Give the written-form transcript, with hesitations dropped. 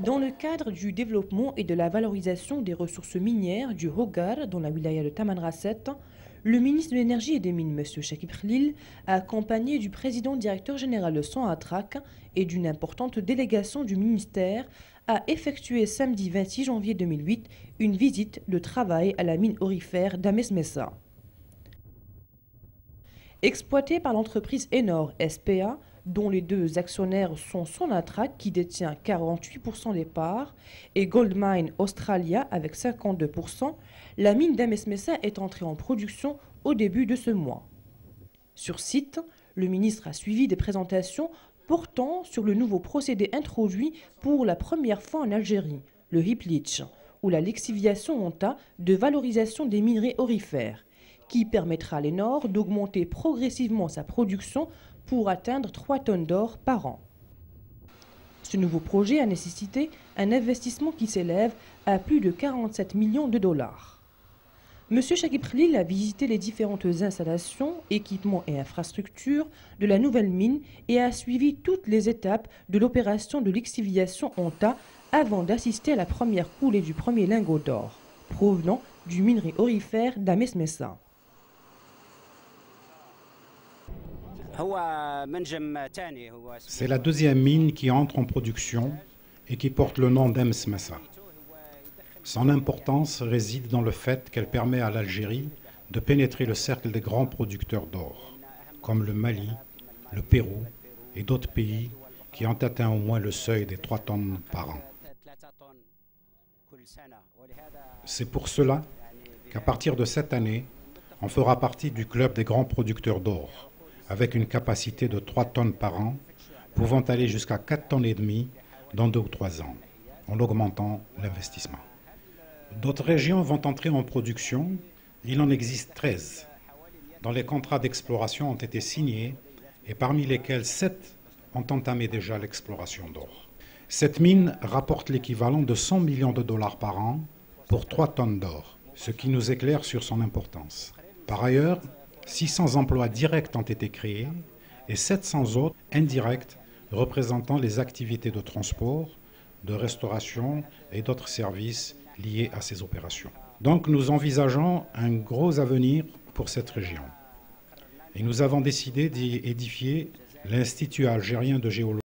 Dans le cadre du développement et de la valorisation des ressources minières du Hogar dans la wilaya de Tamanrasset, le ministre de l'Énergie et des Mines, M. Chakib Khlil, accompagné du président directeur général de Sonatrach et d'une importante délégation du ministère, a effectué samedi 26 janvier 2008 une visite de travail à la mine aurifère d'Amesmessa. Exploitée par l'entreprise Enor SPA, dont les deux actionnaires sont Sonatrach qui détient 48% des parts et Goldmine Australia avec 52%, la mine d'Amesmessa est entrée en production au début de ce mois. Sur site, le ministre a suivi des présentations portant sur le nouveau procédé introduit pour la première fois en Algérie, le heap leach, ou la lixiviation en tas de valorisation des minerais aurifères, qui permettra à l'Enor d'augmenter progressivement sa production pour atteindre 3 tonnes d'or par an. Ce nouveau projet a nécessité un investissement qui s'élève à plus de 47 millions de dollars. M. Chakib Khlil a visité les différentes installations, équipements et infrastructures de la nouvelle mine et a suivi toutes les étapes de l'opération de lixiviation en tas avant d'assister à la première coulée du premier lingot d'or, provenant du minerai aurifère d'Amesmessa. C'est la deuxième mine qui entre en production et qui porte le nom d'Amesmessa. Son importance réside dans le fait qu'elle permet à l'Algérie de pénétrer le cercle des grands producteurs d'or, comme le Mali, le Pérou et d'autres pays qui ont atteint au moins le seuil des 3 tonnes par an. C'est pour cela qu'à partir de cette année, on fera partie du club des grands producteurs d'or, avec une capacité de 3 tonnes par an, pouvant aller jusqu'à 4 tonnes et demie dans 2 ou 3 ans, en augmentant l'investissement. D'autres régions vont entrer en production. Il en existe 13, dont les contrats d'exploration ont été signés et parmi lesquels 7 ont entamé déjà l'exploration d'or. Cette mine rapporte l'équivalent de 100 millions de dollars par an pour 3 tonnes d'or, ce qui nous éclaire sur son importance. Par ailleurs, 600 emplois directs ont été créés et 700 autres indirects représentant les activités de transport, de restauration et d'autres services liés à ces opérations. Donc nous envisageons un gros avenir pour cette région. Et nous avons décidé d'y édifier l'Institut algérien de géologie